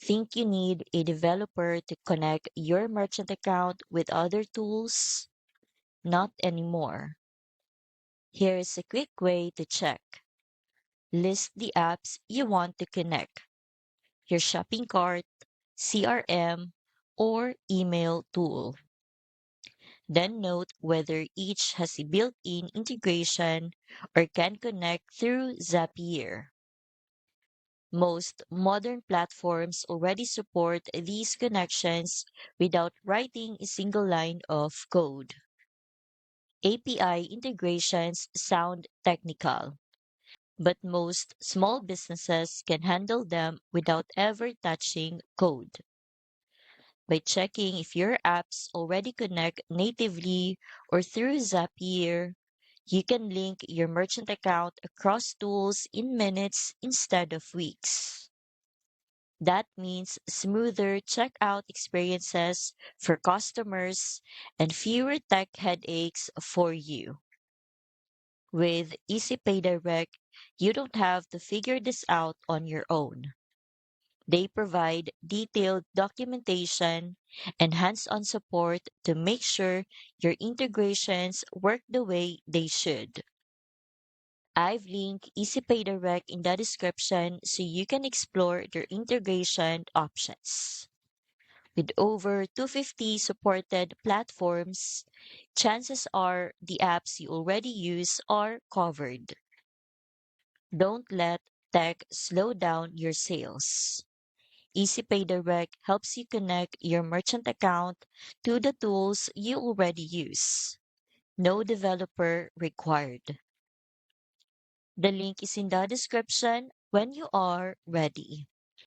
Think you need a developer to connect your merchant account with other tools? Not anymore. Here's a quick way to check. List the apps you want to connect: your shopping cart, CRM, or email tool. Then note whether each has a built-in integration or can connect through Zapier. Most modern platforms already support these connections without writing a single line of code. API integrations sound technical, but most small businesses can handle them without ever touching code. By checking if your apps already connect natively or through Zapier, you can link your merchant account across tools in minutes instead of weeks. That means smoother checkout experiences for customers and fewer tech headaches for you. With EasyPay Direct, you don't have to figure this out on your own. They provide detailed documentation and hands-on support to make sure your integrations work the way they should. I've linked EasyPay Direct in the description so you can explore their integration options. With over 250 supported platforms, chances are the apps you already use are covered. Don't let tech slow down your sales. EasyPay Direct helps you connect your merchant account to the tools you already use. No developer required. The link is in the description when you are ready.